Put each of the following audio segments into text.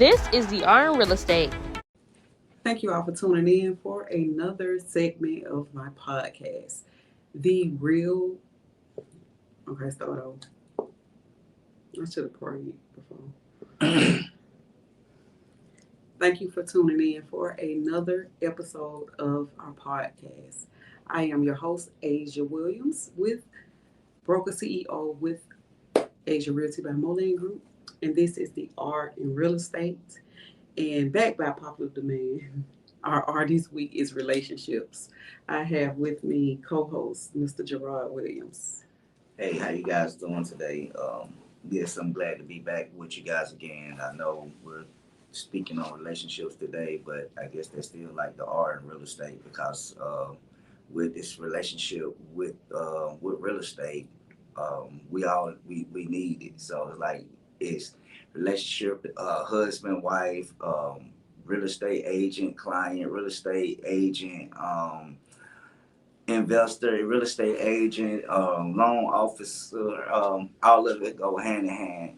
This is the R in Real Estate. Thank you all for tuning in for another segment of my podcast. The real. Okay, start over. I should have prayed before. Thank you for tuning in for another episode of our podcast. I am your host, Asia Williams, with Broker CEO with Asia Realty by Moline Group. And this is the R in Real Estate. And backed by popular demand, our R this week is relationships. I have with me co-host Mr. Jerrod Williams. Hey, how you guys doing today? Yes, I'm glad to be back with you guys again. I know we're speaking on relationships today, but I guess that's still like the R in real estate because with this relationship with real estate, we need it. So it's like it's relationship, husband, wife, real estate agent, client, real estate agent, investor, real estate agent, loan officer, all of it go hand in hand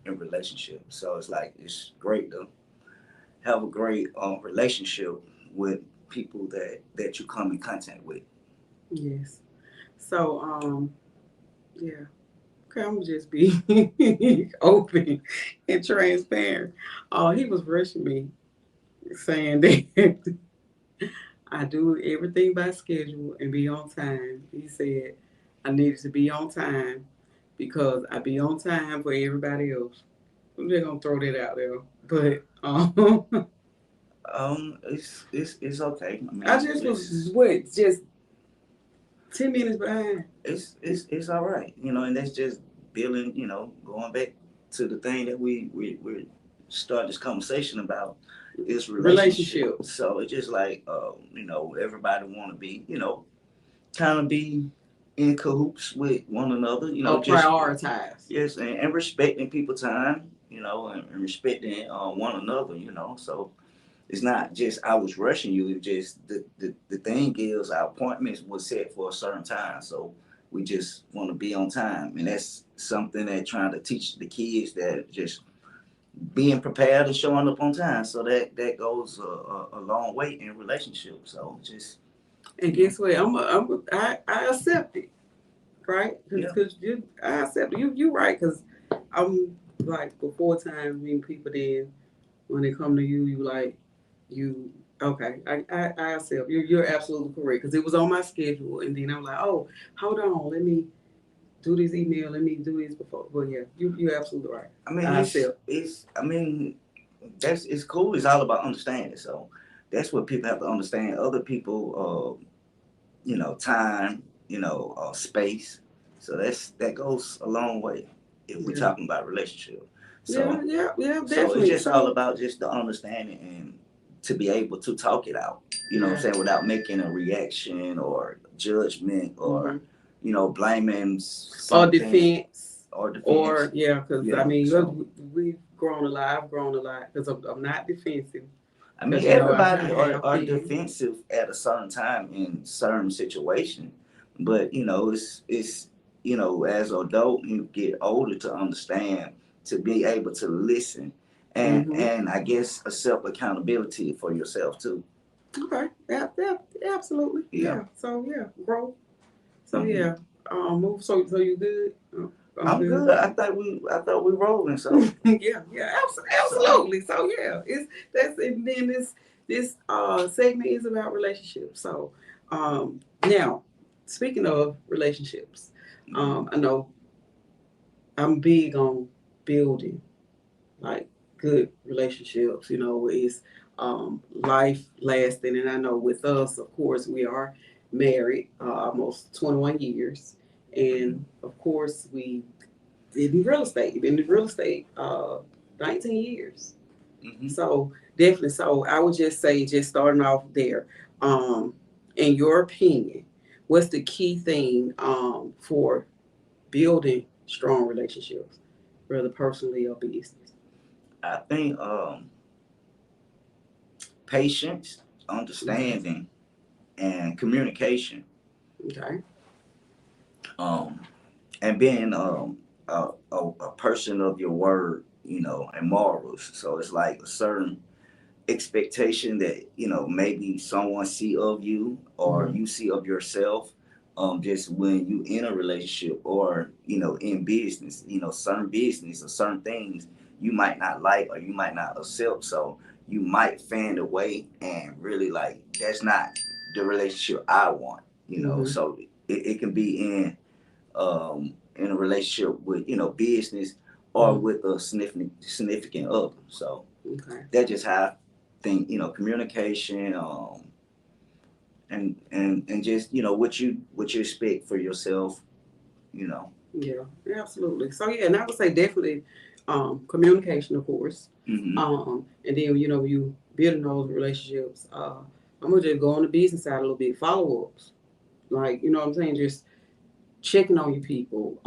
in relationships. So it's like it's great to have a great relationship with people that you come in contact with. Yes. So yeah. Okay, I'm gonna just be open and transparent. He was rushing me, saying that I do everything by schedule and be on time. He said I needed to be on time because I be on time for everybody else. I'm just gonna throw that out there. But It's okay. I mean, I just was just 10 minutes behind. It's all right, and that's just building, going back to the thing that we start this conversation about is relationship. So it's just like, everybody want to be, kind of be in cahoots with one another, just prioritize. Yes, and respecting people's time, and respecting one another, so it's not just I was rushing you. It's just the thing is our appointments was set for a certain time. So we just want to be on time. And that's something that trying to teach the kids that just being prepared and showing up on time. So that goes a long way in relationships. So just. And guess what? I accept it. Right? Because I accept it. You're right. Because I'm like before time meeting people, then when they come to you, you like, okay, I accept. You're absolutely correct because it was on my schedule, and then I'm like, oh, hold on, let me do this email, let me do this before. But yeah, you're absolutely right. I mean, it's cool. It's all about understanding. So that's what people have to understand. Other people, time, space. So that goes a long way if we're talking about relationship. So yeah, definitely. So it's just all about just the understanding and to be able to talk it out, what I'm saying, without making a reaction or judgment or, blaming something. Or defense. Because I mean, we've grown a lot. I've grown a lot because I'm not defensive. I mean, everybody are defensive at a certain time in certain situations, but it's as an adult you get older to understand to be able to listen and I guess accept accountability for yourself too. Okay. Yeah, absolutely. Yeah. So growth. So move. So you good? I'm good. I thought we rolling. So absolutely. So and then this segment is about relationships. So now speaking of relationships, I know I'm big on building like good relationships. Is life lasting, and I know with us, of course, we are married almost 21 years, and of course we did in real estate. Been in real estate 19 years. Mm-hmm. So definitely. So I would just say, just starting off there, in your opinion, what's the key thing for building strong relationships, whether personally or business? I think patience, understanding, and communication. Okay. And being a person of your word and morals. So it's like a certain expectation that maybe someone see of you or you see of yourself, just when you in a relationship or in business, certain business or certain things you might not like or you might not accept, so you might fan away and really like that's not the relationship I want. So it can be in a relationship with business or with a significant other. So that's just how I think, communication, and just what you expect for yourself, Yeah, absolutely. So yeah, and I would say definitely communication, of course. And then you building those relationships. I'm gonna just go on the business side a little bit. Follow ups, like what I'm saying, just checking on your people,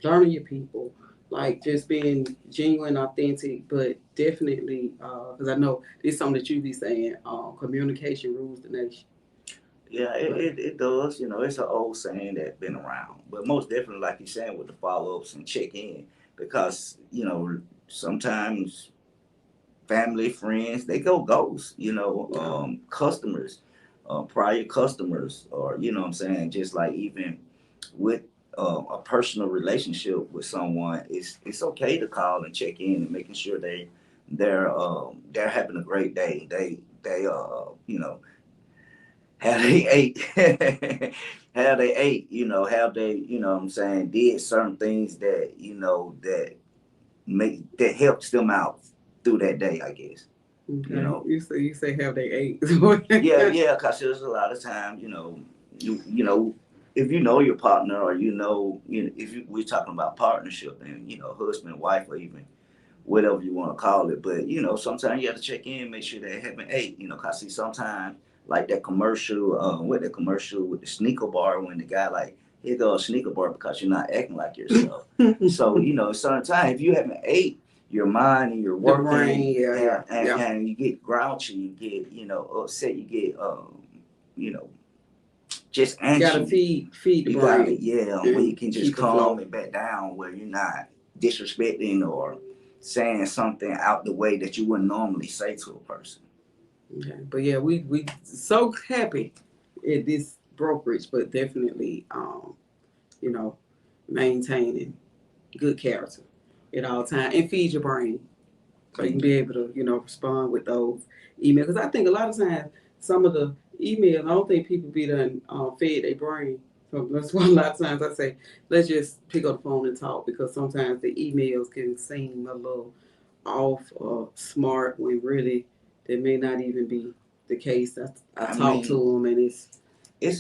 learning your people, like just being genuine, authentic, but definitely because I know it's something that you be saying. Communication rules the nation. Yeah, it does. It's an old saying that's been around, but most definitely, like you're saying, with the follow ups and check in, because sometimes family, friends, they go ghost. Customers, prior customers, or what I'm saying, just like even with a personal relationship with someone, it's okay to call and check in and making sure they're having a great day. They how they ate, how they ate, how they, what I'm saying, did certain things that, that helps them out through that day, I guess. Okay. You say have they ate. Yeah, because there's a lot of times, if you know your partner or if we're talking about partnership and, husband, wife, or even whatever you want to call it. But, sometimes you have to check in, make sure they haven't ate, because I see sometimes like that commercial, with the sneaker bar, when the guy like, here goes a sneaker bar because you're not acting like yourself. So, sometimes if you haven't ate, your mind and your work brain, and you get grouchy, you get, upset, you get, just anxious. You gotta feed the brain. Where you can just calm it back down, where you're not disrespecting or saying something out the way that you wouldn't normally say to a person. Okay, but yeah, we so happy at this brokerage, but definitely maintaining good character at all times and feed your brain so you can be able to respond with those emails. Because I think a lot of times some of the emails, I don't think people be done fed their brain. So that's why a lot of times I say let's just pick up the phone and talk, because sometimes the emails can seem a little off or smart when really they may not even be the case. I talk to them and it's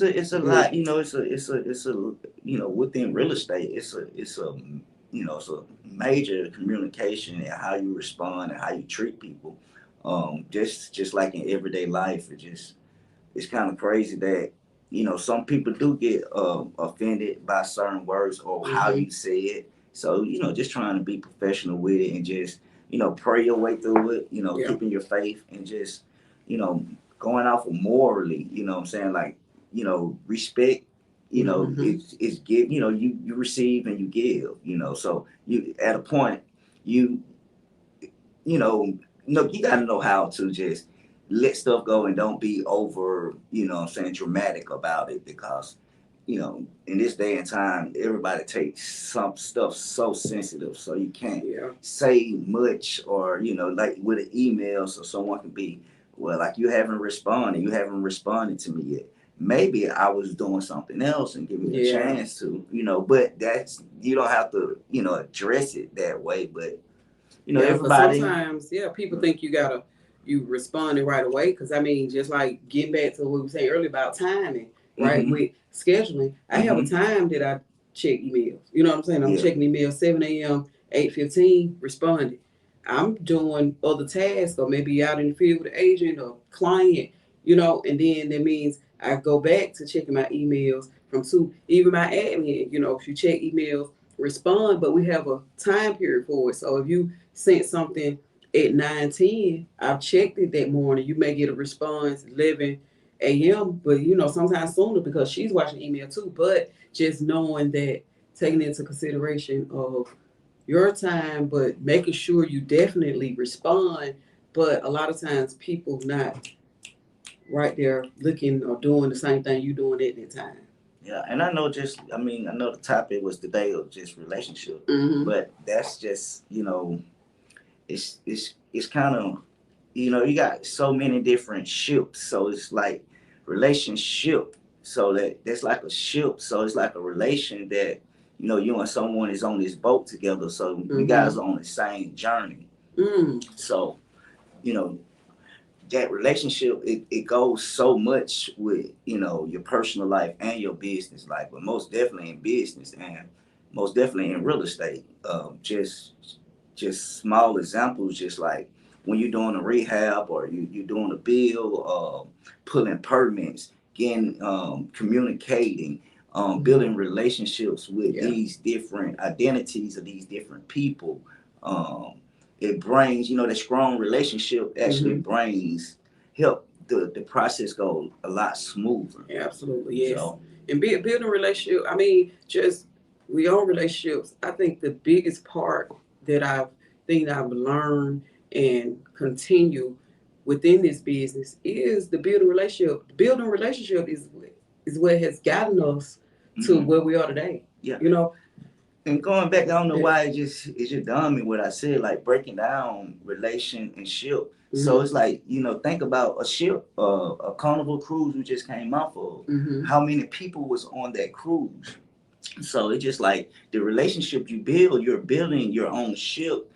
a lot, it's a within real estate, it's a it's a major communication and how you respond and how you treat people. Just like in everyday life, it's kind of crazy that some people do get offended by certain words or how you say it. So just trying to be professional with it and just pray your way through it. Keeping your faith and just going off of morally. What I'm saying, like respect. It's give. You receive and you give. So you at a point you you got to know how to just let stuff go and don't be over, what I'm saying, dramatic about it, because, in this day and time, everybody takes some stuff so sensitive, so you can't say much, or, like with an email, so someone can be, well, like you haven't responded to me yet. Maybe I was doing something else and give me a chance to, but that's, you don't have to, address it that way, but everybody. Sometimes, people think you responding right away. Because I mean, just like getting back to what we were saying earlier about timing, right? With scheduling, I have a time that I check emails. You know what I'm saying? I'm checking emails 7 a.m., 8:15, responding. I'm doing other tasks, or maybe out in the field with an agent or client, and then that means I go back to checking my emails from 2, even my admin, if you check emails, respond, but we have a time period for it. So if you sent something at 9:10, I've checked it that morning. You may get a response 11 a.m., but sometimes sooner because she's watching email too. But just knowing that, taking into consideration of your time, but making sure you definitely respond. But a lot of times people not right there looking or doing the same thing you doing at that time. Yeah, and I know I know the topic was today of just relationship, but that's just, it's kind of, you got so many different ships, so it's like relationship, so that's like a ship, so it's like a relation that, you and someone is on this boat together, so you guys are on the same journey. So, you know, that relationship, it goes so much with, your personal life and your business life, but most definitely in business and most definitely in real estate. Just small examples, just like when you're doing a rehab or you're doing a bill, pulling permits, getting, communicating, building relationships with these different identities of these different people. It brings, that strong relationship actually brings help the process go a lot smoother. Absolutely, yes. So, and building a relationship, I mean, just we own relationships. I think the biggest part that I've learned and continue within this business is the building relationship. Building a relationship is what has gotten us to where we are today. Yeah. And going back, I don't know why it just dawned me what I said, like breaking down relation and ship. So it's like, think about a ship, a Carnival cruise we just came off of. How many people was on that cruise? So it's just like the relationship you build, you're building your own ship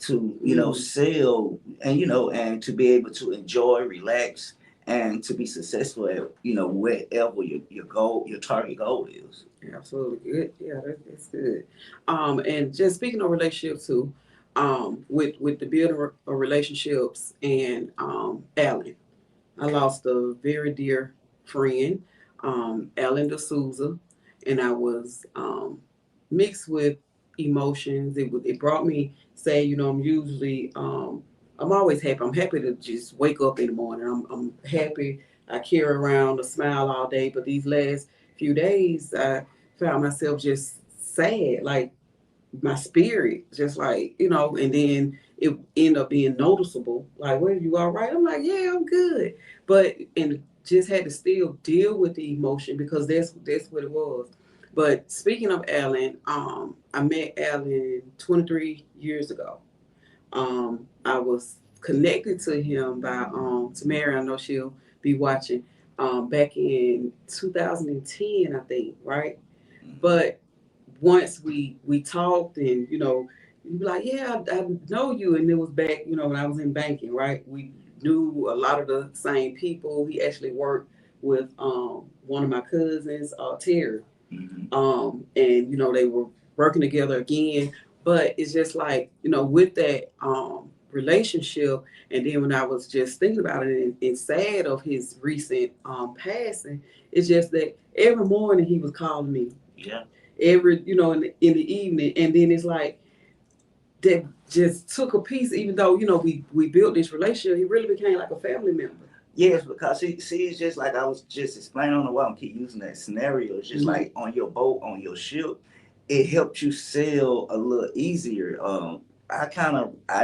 to, sail and, and to be able to enjoy, relax, and to be successful at, wherever your goal, your target goal is. Absolutely good. Yeah, that's good. And just speaking of relationships too, with the building of relationships and Alan, I lost a very dear friend, Alan D'Souza, and I was mixed with emotions. It brought me saying, I'm usually I'm always happy. I'm happy to just wake up in the morning. I'm happy. I carry around a smile all day, but these last few days I found myself just sad, like my spirit, just like, and then it ended up being noticeable. Like, well, you all right? I'm like, yeah, I'm good. But and just had to still deal with the emotion because that's what it was. But speaking of Alan, I met Alan 23 years ago. I was connected to him by Tamara. I know she'll be watching. Back in 2010, I think, right? But once we talked, and you be like, yeah, I know you, and it was back, when I was in banking, right? We knew a lot of the same people. He actually worked with one of my cousins, Terry, and they were working together again. But it's just like, with that relationship, and then when I was just thinking about it and sad of his recent passing, it's just that every morning he was calling me. Yeah. Every, in the evening, and then it's like that just took a piece. Even though we built this relationship, he really became like a family member. Yes, because see, it's just like I was just explaining. I don't know why I keep using that scenario. It's just like on your boat, on your ship, it helped you sail a little easier. I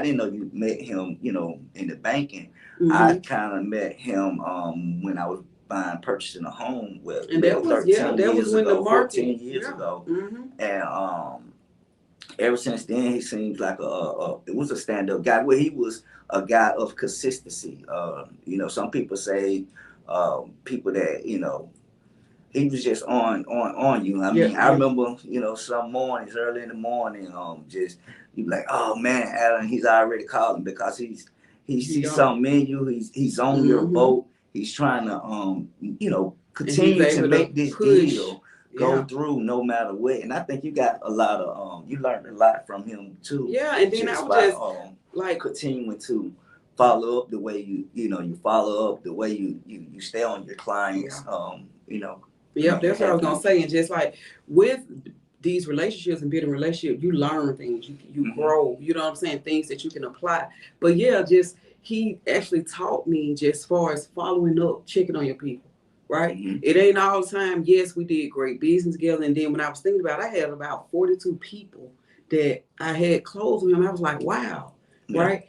didn't know you met him, in the banking. I kind of met him when I was purchasing a home with, and that was 14 years ago. And ever since then, he seems like it was a stand-up guy. Well, he was a guy of consistency. Some people say people that, he was just on you. I mean, I remember, some mornings, early in the morning, just you be like, oh man, Alan, he's already calling because he sees something in you. He's on your boat. He's trying to continue to make this deal go through no matter what. And I think you got a lot of you learned a lot from him too. Yeah, and then I was just like continuing to follow up the way you follow up, the way you stay on your clients. Yeah, that's what I was gonna say. And just like with these relationships and building relationships, you learn things, you grow. You know what I'm saying? Things that you can apply. But yeah, just he actually taught me just as far as following up, checking on your people. Right? It ain't all the time. Yes, we did great business together. And then when I was thinking about it, I had about 42 people that I had closed with him. I was like, wow, Yeah. right?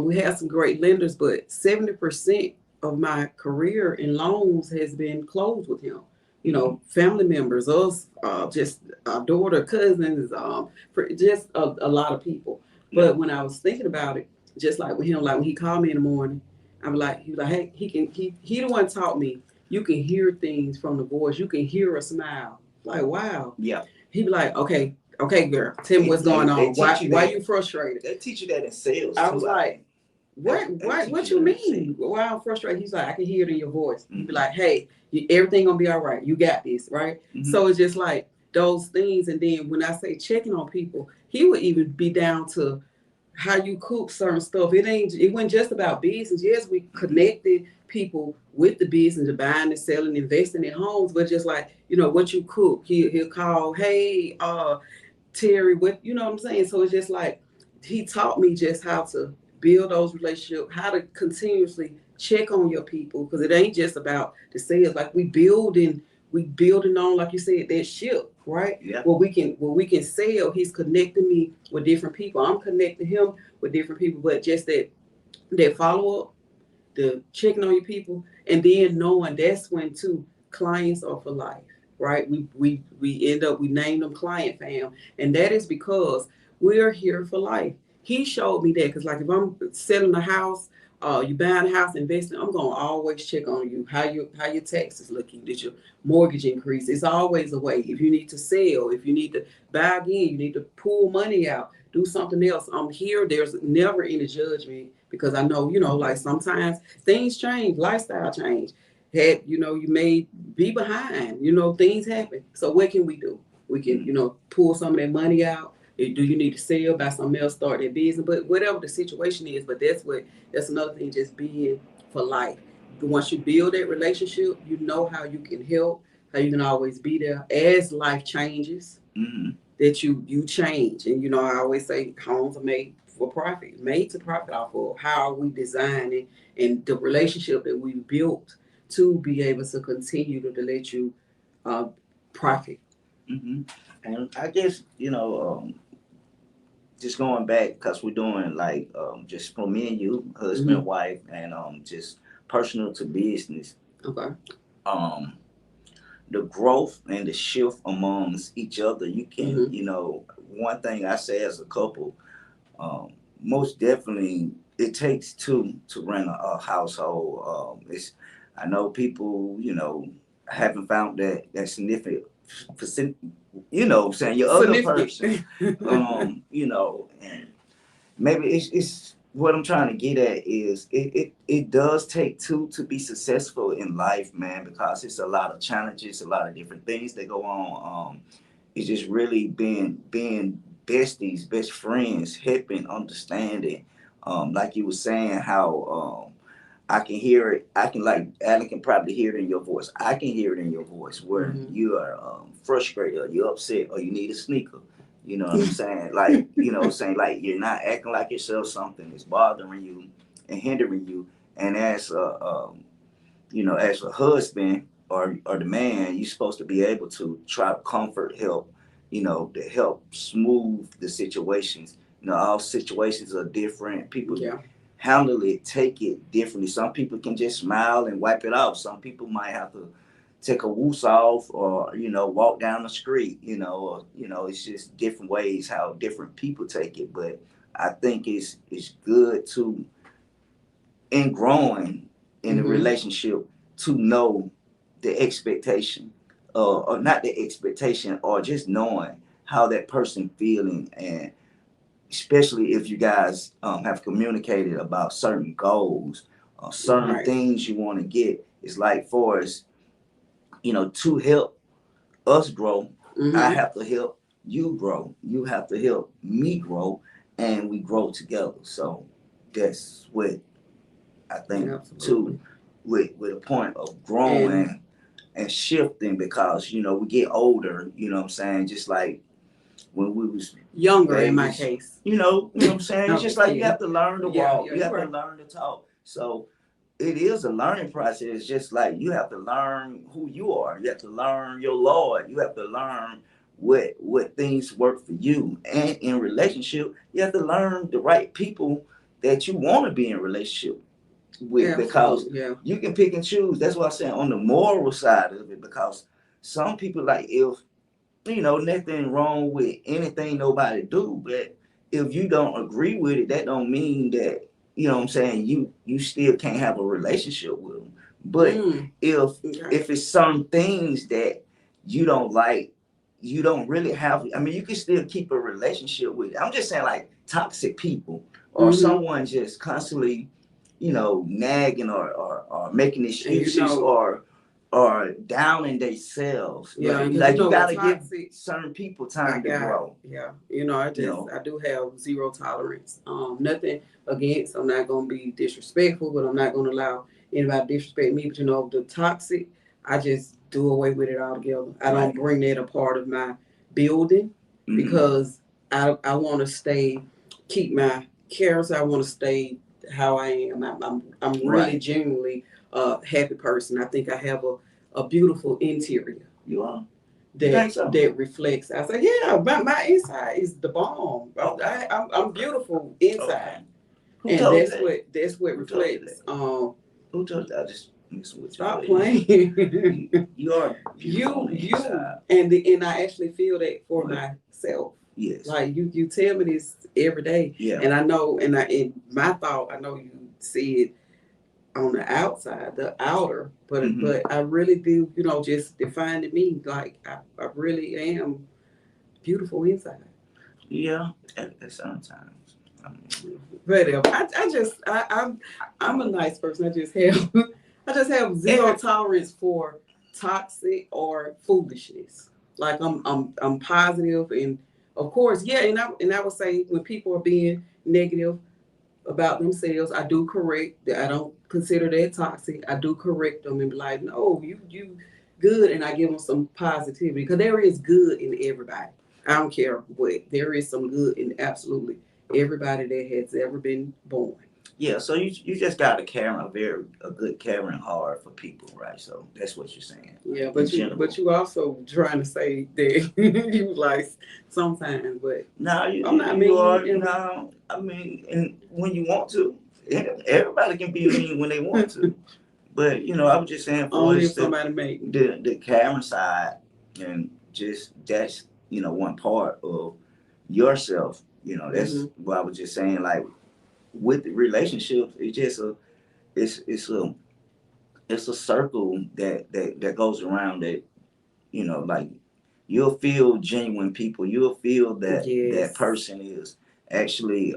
We had some great lenders, but 70% of my career in loans has been closed with him. You know, family members, us, just our daughter, cousins, just a lot of people. Yeah. But when I was thinking about it, just like with him, like when he called me in the morning, I'm like, he was like, hey, he the one taught me. You can hear things from the voice. You can hear a smile. Like, wow. Yeah. He be like, okay, girl, tell me what's going on. Why you frustrated? They teach you that in sales. I too, was like, they what teach you you mean? Why I'm frustrated? He's like, I can hear it in your voice. Mm-hmm. You be like, hey, everything gonna be all right. You got this, right? Mm-hmm. So it's just like those things. And then when I say checking on people, he would even be down to how you cook certain stuff. It wasn't just about business. Yes, we connected people with the business of buying and selling, investing in homes, but just like, what you cook. He'll call, hey, Terry, what, you know what I'm saying? So it's just like he taught me just how to build those relationships, how to continuously check on your people, because it ain't just about the sales. Like we building on, like you said, that ship, right? Yeah. Where we can sell. He's connecting me with different people. I'm connecting him with different people, but just that follow up, the checking on your people, and then knowing that's when too clients are for life, right? We name them client fam, and that is because we're here for life. He showed me that because like if I'm selling a house, you buying a house, investing, I'm gonna always check on you, how your taxes looking, did your mortgage increase? It's always a way. If you need to sell, if you need to buy again, you need to pull money out, do something else. I'm here. There's never any judgment because I know, like sometimes things change, lifestyle change. You may be behind, things happen. So what can we do? We can, pull some of that money out. Do you need to sell, buy something else, start that business? But whatever the situation is, but that's another thing, just being for life. Once you build that relationship, you know how you can help, how you can always be there as life changes. Mm-hmm. That you change. And I always say homes are made for profit, made to profit off of. How are we designing and the relationship that we built to be able to continue to let you profit. Mm-hmm. And I guess just going back because we're doing like just for me and you, husband, wife, and just personal to business. Okay. The growth and the shift amongst each other. You can, one thing I say as a couple, most definitely it takes two to run a household. I know people, haven't found that significant, saying your other person, and maybe it's what I'm trying to get at is it does take two to be successful in life, man, because it's a lot of challenges, a lot of different things that go on. It's just really being besties, best friends, helping, understanding. Like you were saying, how I can hear it. I can, like Alan can probably hear it in your voice. I can hear it in your voice where you are frustrated, or you're upset, or you need a sneaker. You know what I'm saying? Like, saying like you're not acting like yourself. Something is bothering you and hindering you. And as as a husband or the man, you're supposed to be able to try to comfort, help, to help smooth the situations. All situations are different. People handle it, take it differently. Some people can just smile and wipe it off. Some people might have to take a woos off, or walk down the street, it's just different ways how different people take it. But I think it's good to, in growing in a relationship, to know the expectation, or not the expectation, or just knowing how that person feeling. And especially if you guys have communicated about certain goals, certain things you want to get. It's like for us, to help us grow, I have to help you grow. You have to help me grow, and we grow together. So that's what I think too, with a point of growing and shifting, because we get older. You know what I'm saying? Just like when we was younger, in my case. You know what I'm saying? It's just like you have to learn to walk. You have to learn to talk. So it is a learning process. It's just like you have to learn who you are. You have to learn your Lord. You have to learn what things work for you. And in relationship, you have to learn the right people that you want to be in relationship with, because you can pick and choose. That's what I'm saying on the moral side of it, because some people, like, if nothing wrong with anything nobody do, but if you don't agree with it, that don't mean that, what I'm saying, you still can't have a relationship with them. But if it's some things that you don't like, you don't really have, I mean, you can still keep a relationship with it. I'm just saying, like, toxic people or someone just constantly, nagging or making excuses or downing themselves. Yeah, like you gotta give certain people time to grow. Yeah, I do have zero tolerance. Nothing against. I'm not gonna be disrespectful, but I'm not gonna allow anybody to disrespect me. But the toxic, I just do away with it altogether. I don't bring that a part of my building because I want to keep my character. I want to stay how I am. I'm really genuinely a happy person. I think I have a beautiful interior. You are? That reflects. I say, yeah, my inside is the bomb. I'm beautiful inside. Okay. And that's what reflects. Who told you? I just stop playing. You are beautiful and I actually feel that for myself. Yes. Like you tell me this every day. Yeah. And I know, and my thought, I know you see it on the outside, the outer, but I really do, just defining me. Like I really am beautiful inside. Yeah, at sometimes. Whatever. I'm a nice person. I just have zero tolerance for toxic or foolishness. Like I'm positive, and of course, and I would say when people are being negative about themselves, I do correct. I don't consider that toxic. I do correct them and be like, no, you good, and I give them some positivity, because there is good in everybody. I don't care what. There is some good in absolutely everybody that has ever been born. Yeah, so you just got to carry a good caring heart for people, right? So that's what you're saying. Yeah, but you also trying to say that you like sometimes, but no, I'm not mean. No, I mean, and when you want to, everybody can be mean when they want to. But I was just saying, for only if somebody make the caring side, and just that's one part of yourself. That's what I was just saying, like, with the relationships, it's a circle that goes around, that like, you'll feel genuine people, you'll feel that that person is actually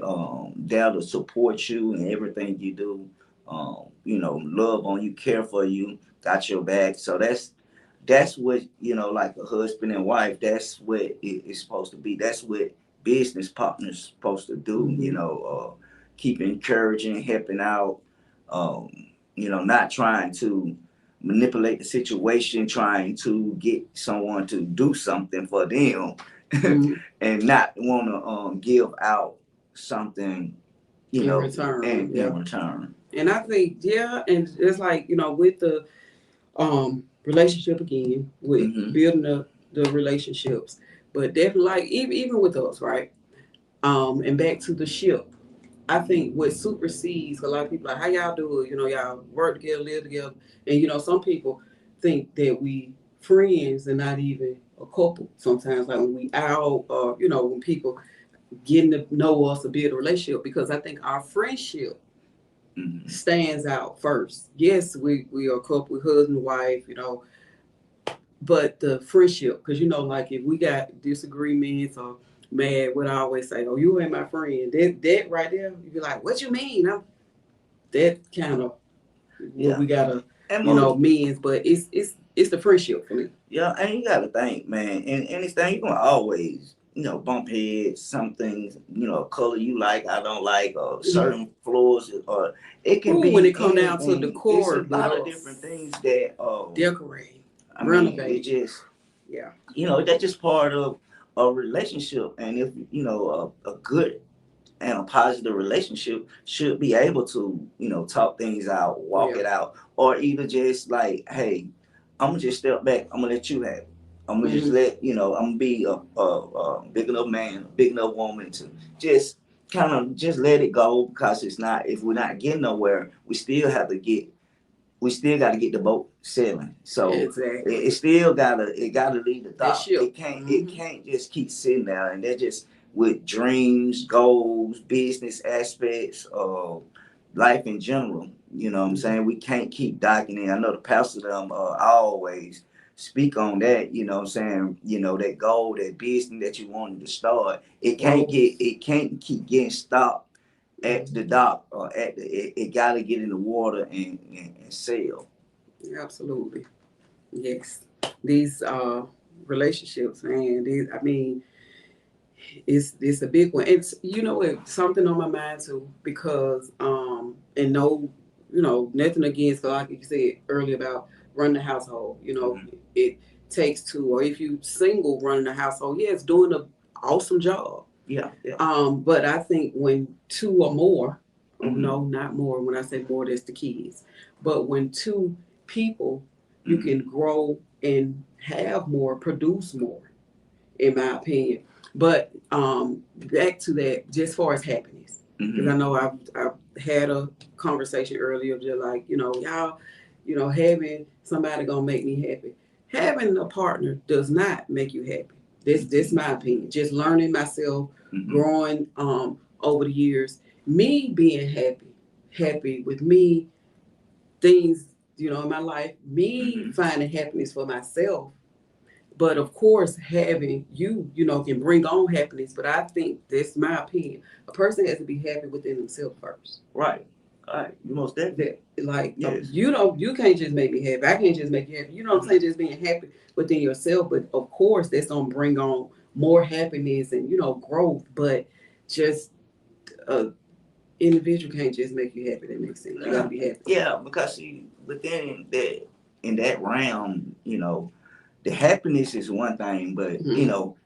there to support you in everything you do, love on you, care for you, got your back. So that's what, like a husband and wife, that's what it's supposed to be. That's what business partners supposed to do. Keep encouraging, helping out, not trying to manipulate the situation, trying to get someone to do something for them, and not want to give out something, in return. In return. And I think, and it's like, with the relationship again, with building the relationships, but definitely, like, even with us, right? And back to the ship. I think what supersedes a lot of people, like, how y'all do it, y'all work together, live together. And, some people think that we friends and not even a couple sometimes, like when we out, or, when people getting to know us, to build a relationship, because I think our friendship stands out first. Yes, we are a couple, husband, wife, but the friendship, because, like, if we got disagreements or mad, what I always say, oh, you ain't my friend. That right there, you be like, what you mean? That kind of what we gotta, means, but it's the friendship for me. Yeah, and you gotta think, man, in anything you're gonna always, bump heads, some things, a color you like, I don't like, or certain floors, or it can be when it come down to the core. It's a lot of different things that decorate, renovate. It just that's just part of a relationship. And if a good and a positive relationship should be able to talk things out, walk it out, or either just like, hey, I'm gonna just step back, I'm gonna let you have it, I'm gonna just let I'm gonna be a big enough man, a big enough woman to just kind of just let it go, because it's not, if we're not getting nowhere, we still got to get the boat sailing. So exactly. it still gotta leave the dock. It can't just keep sitting there. And that's just with dreams, goals, business aspects, life in general. You know what I'm saying? We can't keep docking in. I know the pastor them always speak on that. You know what I'm saying? That goal, that business that you wanted to start, it can't keep getting stopped at the dock, or it got to get in the water and sail. Absolutely. Yes. These relationships, man, it's a big one. It's it's something on my mind too, because and no, nothing against, like you said earlier about running the household. It takes two, or if you single running the household, yeah, it's doing an awesome job. Yeah. But I think when two or more, no, not more. When I say more, that's the kids. But when two people, you can grow and have more, produce more, in my opinion. But back to that, just as far as happiness, because I know I've had a conversation earlier, just like y'all, having somebody gonna make me happy. Having a partner does not make you happy. This my opinion. Just learning myself, growing over the years, me being happy with me, things in my life, me finding happiness for myself. But of course, having can bring on happiness. But I think that's my opinion. A person has to be happy within themselves first. Right. All right. You most definitely. Like yes. You can't just make me happy. I can't just make you happy. You know what I'm saying? Just being happy within yourself. But of course, that's gonna bring on more happiness and growth. But just individual can't just make you happy. That makes sense. You gotta be happy. Yeah, because within that realm, the happiness is one thing, but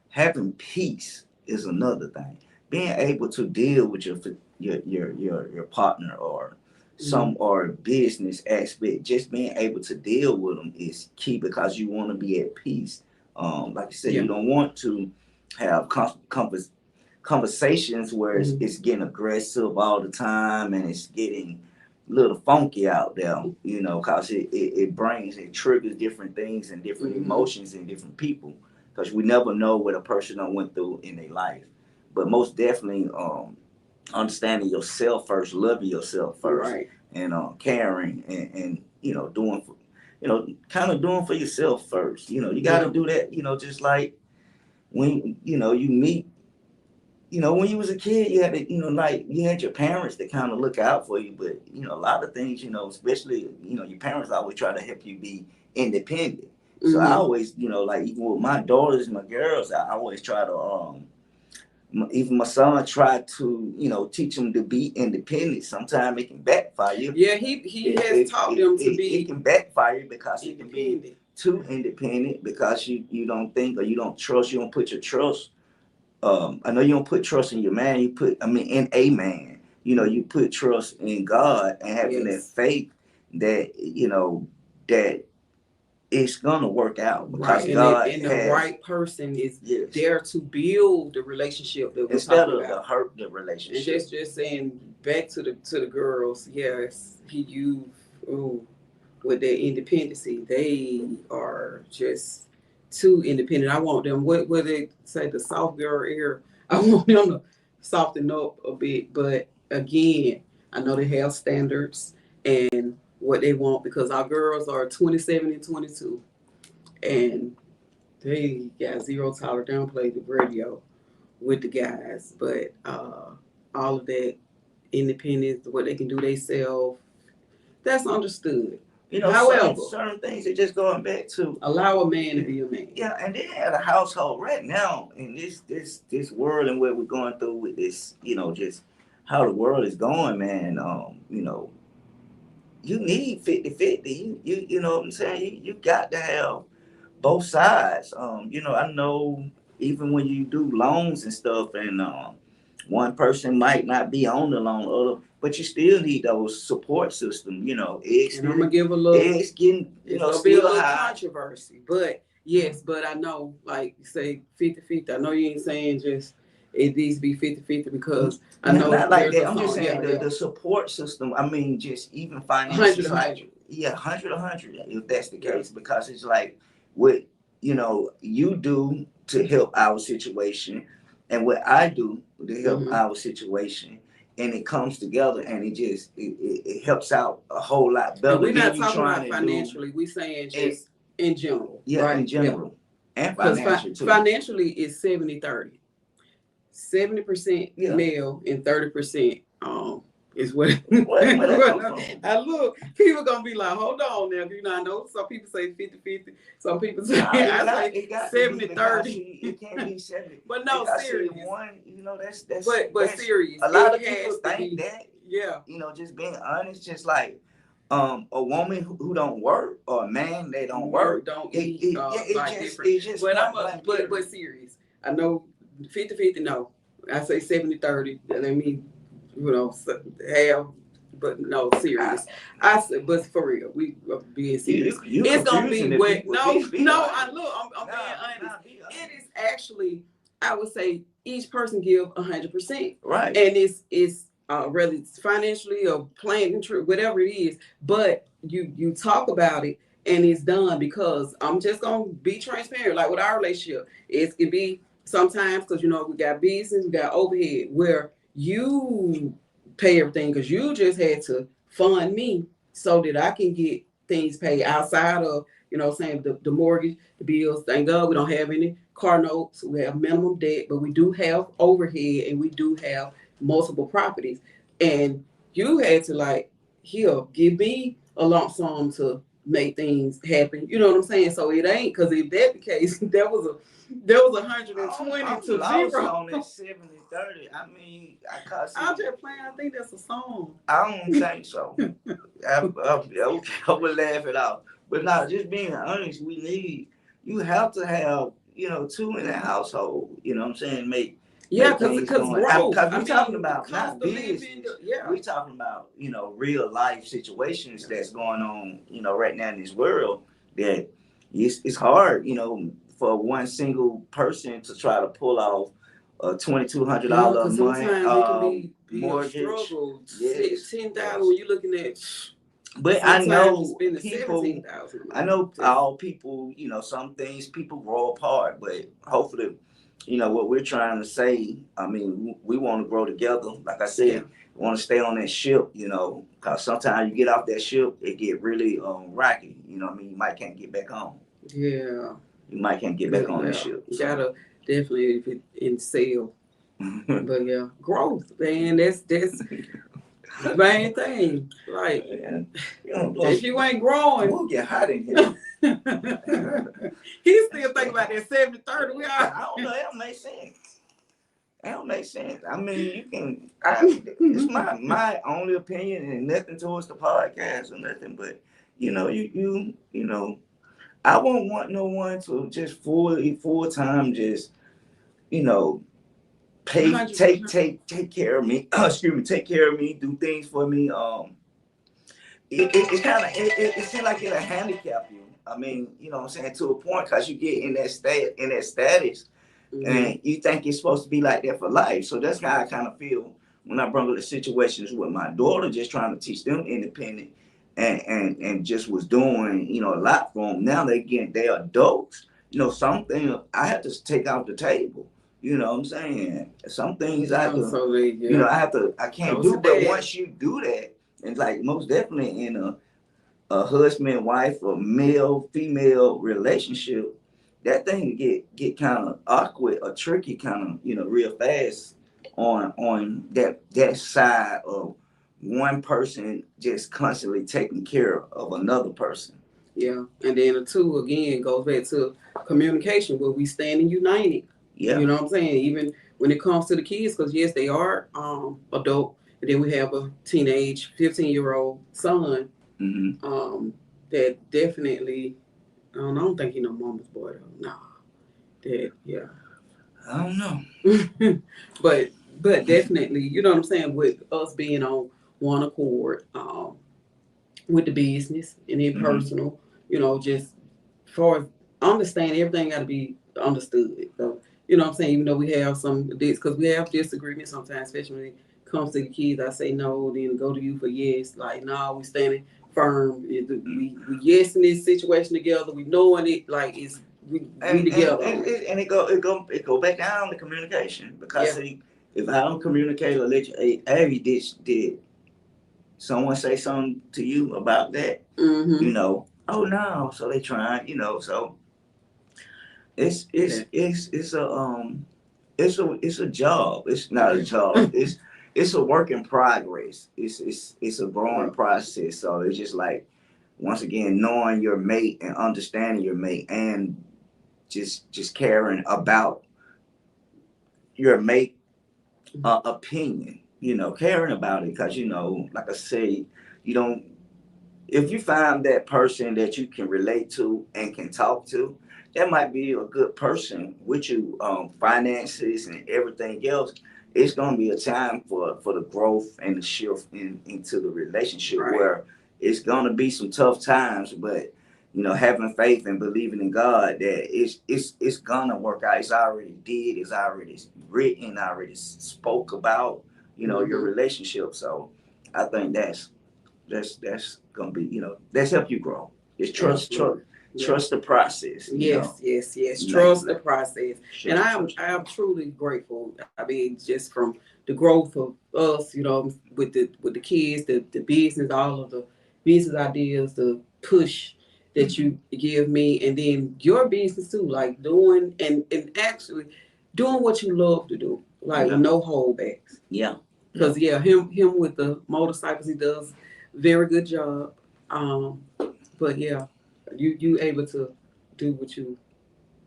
having peace is another thing. Being able to deal with your partner or some or business aspect, just being able to deal with them is key, because you want to be at peace. Like you said, you don't want to have conversations where it's getting aggressive all the time, and it's getting a little funky out there, because it triggers different things and different emotions in different people, because we never know what a person went through in their life. But most definitely, understanding yourself first, loving yourself first, right, and caring and doing for, kind of doing for yourself first. You got to do that. Just like when you meet. When you was a kid, you had to, like you had your parents that kind of look out for you, but a lot of things, especially, your parents always try to help you be independent. So I always, like even with my daughters, my girls, I always try to, even my son tried to, teach them to be independent. Sometimes it can backfire you. Yeah, he has taught them to be. It can backfire because it can be too independent, because you don't think, or you don't trust, you don't put your trust. I know you don't put trust in your man. In a man. You put trust in God and having that faith that that it's gonna work out, because God and the right person is there to build the relationship that we're instead talking of about. to hurt the relationship. And just saying back to the girls, yes, with their independency, they are just too independent. I want them, what they say, the soft girl era. I want them to soften up a bit. But again, I know they have standards and what they want, because our girls are 27 and 22, and they got zero tolerance. They don't play the radio with the guys, but all of that independence, what they can do themselves, that's understood. However, certain things, are just going back to allow a man to be a man. Yeah, and then at a household right now in this world and what we're going through with this, just how the world is going, man. You need 50-50. You know what I'm saying? You got to have both sides. I know even when you do loans and stuff, and one person might not be on the loan, but you still need those support system. And I'm gonna give a little. It's getting, it's gonna be a little controversy, but Yes, but I know, like, say 50-50. I know you ain't saying just it needs to be 50-50 because I know Not like there's that. a I'm just song. saying Yeah, yeah. the support system. I mean, just even financial 100 side. 100. Yeah, 100 if that's the Yeah. case, because it's like what you do to help our situation, and what I do to help Mm-hmm. our situation, and it comes together, and it helps out a whole lot And better we're than not you talking trying about to do financially. We're saying it. just in general, Yeah, in right? Yeah. general, and Because financial too. financially it's 70-30. 70% Yeah. male and 30% is what Where that come from? I look, people gonna be like, hold on now. I know some people say 50-50, some people say Nah, I it got say to be, because 70-30. it can't be 70. But no, Because serious. one, that's But serious. a lot It of people has to think be, that, yeah. just being honest, just like a woman who don't work, or a man that don't work, Don't it, eat it yeah it like just different. it just But point blank period. but serious. I know 50-50, no. I say 70-30. Let me, have, but no, serious. I said, but for real, we are being serious. You It's gonna be confusing the what? people. No, Be no. honest. I'm being honest. Be honest. It is actually, I would say, each person give 100%, Right. and it's whether it's financially or planning trip, whatever it is. But you talk about it and it's done, because I'm just gonna be transparent. Like with our relationship, it can be sometimes because we got business, we got overhead where you pay everything because you just had to fund me so that I can get things paid outside of, saying the mortgage, the bills. Thank God we don't have any car notes. We have minimum debt, but we do have overhead and we do have multiple properties. And you had to like, here, give me a lump sum to make things happen. You know what I'm saying? So it ain't, because if that the case, there was 120 I'm to lost 0. on that 70-30. I mean, I'm just playing. I think that's a song. I don't think so. I would laugh it out. But now, just being honest, you have to have, two in the household, what I'm saying, make because things going. growth. Because we're talking about not business. Yeah. We're talking about, real life situations that's going on, right now in this world, that it's hard, for one single person to try to pull off a $2,200 a month sometimes it can be mortgage. A struggle. Yes. 10,000 when you're looking at. But I know people. I know all people, some things people grow apart, but hopefully, what we're trying to say, I mean, we want to grow together. Like I said, we want to stay on that ship, because sometimes you get off that ship, it get really rocky. You might can't get back on. Yeah. You might can't get back on that ship. You gotta definitely in sail. But yeah, growth, man. That's the main thing. Like, if you ain't growing, we'll get hot in here. He still think about that 70-30. I don't know. That don't make sense. That don't make sense. I mean, it's my only opinion, and nothing towards the podcast or nothing. But I won't want no one to just full time just take care of me. Excuse me, take care of me, do things for me. It kind of it seems like it'll handicap you. I mean, what I'm saying, to a point, because you get in that status, and you think it's supposed to be like that for life. So that's how I kind of feel when I bring up the situations with my daughter, just trying to teach them independent, and just was doing a lot for them. Now they're adults. Something I have to take off the table. You know what I'm saying? Some things I have to, I can't do. But once you do that, it's like most definitely in a husband, wife, or male, female relationship, that thing get kind of awkward or tricky, kind of, real fast on that side of one person just constantly taking care of another person. Yeah. And then the two again goes back to communication, where we standing united. Yeah. You know what I'm saying? Even when it comes to the kids, because yes, they are adult, and then we have a teenage 15-year-old son. Mm-hmm. That definitely, I don't think he no mama's boy though. Nah. That, yeah. I don't know. but definitely, you know what I'm saying, with us being on one accord, with the business and in personal, just for understand everything got to be understood. So, you know what I'm saying? Even though we have some, because we have disagreements sometimes, especially when it comes to the kids. I say no, then go to you for yes. Like, no, we standing firm. We yes in this situation together. We knowing it, like, we together. And it go back down to communication, because see, if I don't communicate or let you, hey, did someone say something to you about that? You know, oh no, so they trying, you know, so it's a job. It's not a job. It's a work in progress. It's a growing process. So it's just like, once again, knowing your mate and understanding your mate, and just caring about your mate opinion. You know, caring about it, because you know, like I say, you don't. If you find that person that you can relate to and can talk to, that might be a good person with you. Finances and everything else, it's gonna be a time for the growth and the shift into the relationship, where it's gonna be some tough times, but you know, having faith and believing in God that it's gonna work out. It's already did. It's already written. Already spoke about. You know, your relationship. So I think that's gonna be, you know, that's help you grow. It's trust the process. Yes. Trust the process. And I am truly grateful. I mean, just from the growth of us, you know, with the kids, the business, all of the business ideas, the push that you give me, and then your business too, like doing and actually doing what you love to do, like with no holdbacks. Yeah. Because him with the motorcycles, he does very good job. But yeah, you able to do what you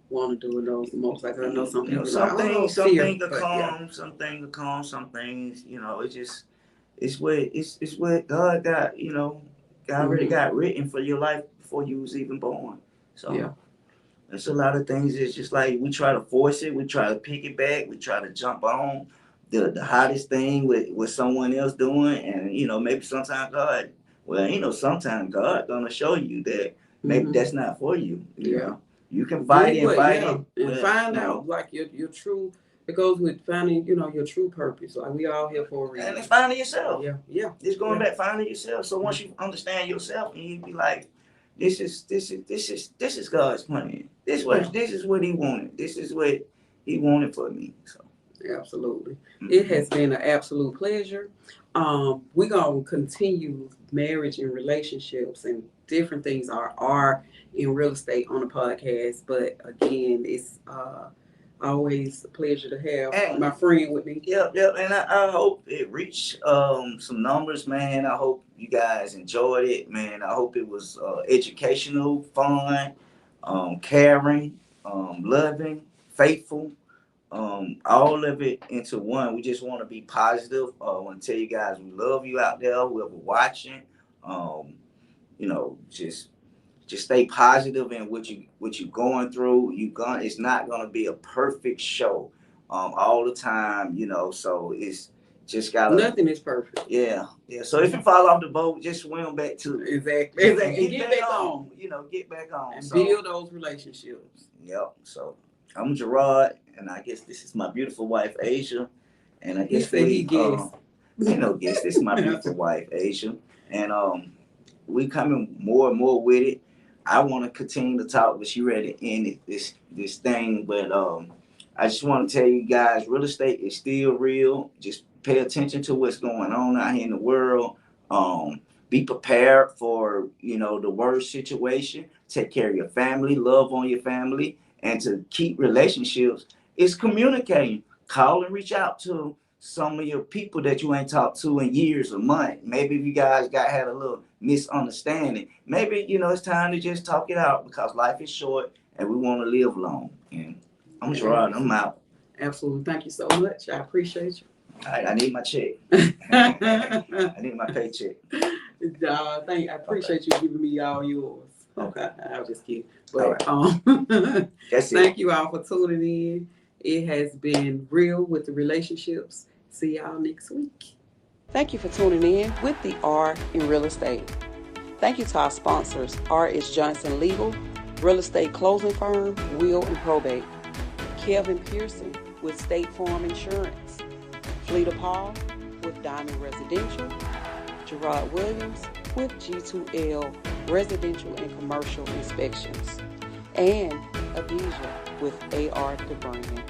want to do in those motorcycles. I know some people some things will come, some things, you know, it's what God got, you know, God already got written for your life before you was even born. So there's a lot of things. It's just like we try to force it, we try to pick it back, we try to jump on the hottest thing with someone else doing, and you know, maybe sometimes God, well, you know, sometimes God gonna show you that maybe that's not for you. You know? You can fight it and find out like your true. It goes with finding, you know, your true purpose. Like we all here for a reason. And it's finding yourself. Yeah. It's going back finding yourself. So once you understand yourself, and you be like, this is God's plan. This is what He wanted. This is what He wanted for me. So. Absolutely. It has been an absolute pleasure. We're going to continue marriage and relationships and different things are in real estate on the podcast. But again, it's always a pleasure to have my friend with me. Yep. And I hope it reached some numbers, man. I hope you guys enjoyed it, man. I hope it was educational, fun, caring, loving, faithful. All of it into one. We just want to be positive. I want to tell you guys we love you out there, whoever watching. You know, just stay positive in what you going through. It's not gonna be a perfect show all the time, you know. So it's just nothing is perfect. Yeah. So if you fall off the boat, just swim back to it. Exactly. And get back on. You know, get back on and build those relationships. Yep. So I'm Jerrod, and I guess this is my beautiful wife, Asia. And I guess this is my beautiful wife, Asia. And we coming more and more with it. I want to continue to talk, but she ready to end it, this thing. But I just want to tell you guys, real estate is still real. Just pay attention to what's going on out here in the world. Be prepared for, you know, the worst situation. Take care of your family, love on your family, and to keep relationships is communicating. Call and reach out to some of your people that you ain't talked to in years or months. Maybe if you guys had a little misunderstanding, maybe, you know, it's time to just talk it out, because life is short and we want to live long. And I'm Jerrod. I'm out. Absolutely. Thank you so much. I appreciate you. All right, I need my check. I need my paycheck. I appreciate you giving me all yours. Okay, I'll just kidding. But That's thank you all for tuning in. It has been real with the relationships. See y'all next week. Thank you for tuning in with the R in Real Estate. Thank you to our sponsors, R is Johnson Legal, Real estate closing firm, Will and Probate. Kelvin Pearson with State Farm Insurance. Fleeta Paul with Diamond Residential. Jerrod Williams with G2L Residential and Commercial Inspections. And Abijah with AR the Brand.